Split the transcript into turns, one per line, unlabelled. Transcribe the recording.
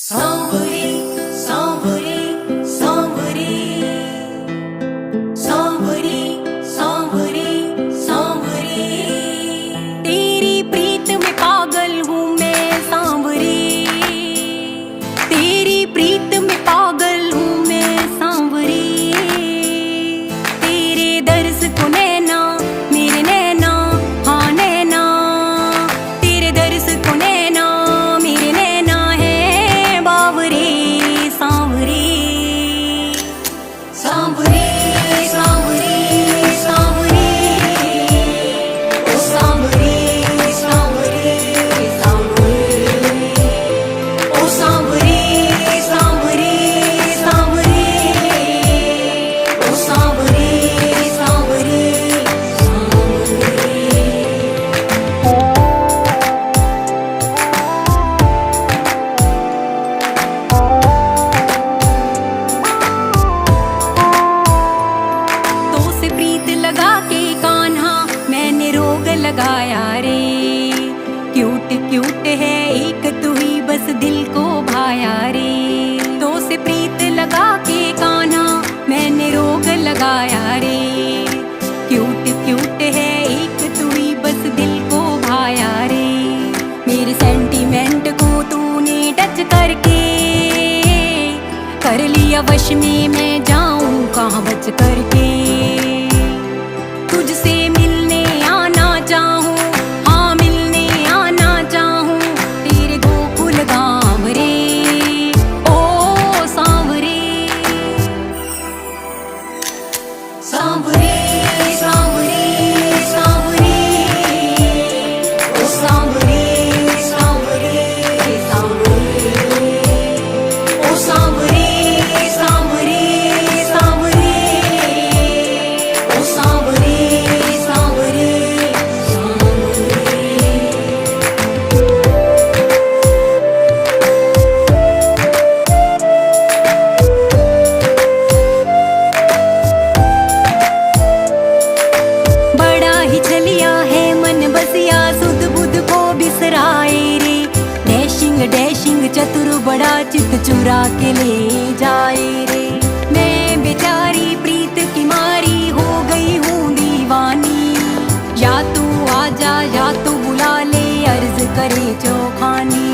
सांवरी सांवरी सांवरी सांवरी सांवरी सांवरी तेरी प्रीत में पागल हूँ मैं सांवरी, तेरी प्रीत में पागल हूँ मैं सांवरी। तेरे दर्स को नैना मेरे नैना, हाँ नैना, तेरे दर्स को नैना मेरे नैना है बावरी सांवरी। सांवरी सांवरी सांवरी ओ सांवरी सांवरी सांवरी ओ सांवरी सांवरी सांवरी ओ सांवरी सांवरी सांवरी। तो से प्रीत लगा के कान्हा मैंने रोग लगाया रे। क्यूट क्यूट है एक तू ही बस दिल को भाया रे। तो से प्रीत लगा के कान्हा मैंने रोग लगाया रे। क्यूट क्यूट है एक तू ही बस दिल को भाया रे। मेरे सेंटीमेंट को तूने टच करके कर लिया वश में, मैं जाऊं कहाँ बच करके। तुझसे मिलने आना चाहूं, हाँ मिलने आना चाहूं तेरे गोकुल गाँव रे ओ सांवरे। सांवरे सांवरे सांवरे ओ सांवरे सांवरे सांवरे ओ सांवरे सांवरे सांवरे ओ सांवरे सांवरे सांवरे। बड़ा ही छलिया है मन बसिया सुध बुध को बिसराए रे। डैशिंग डैशिंग चतुर बड़ा चित चुरा के ले जाए रे। मैं बेचारी प्रीत की मारी हो गई हूँ दीवानी। या तू आजा या तू बुला ले अर्ज करे चौखानी।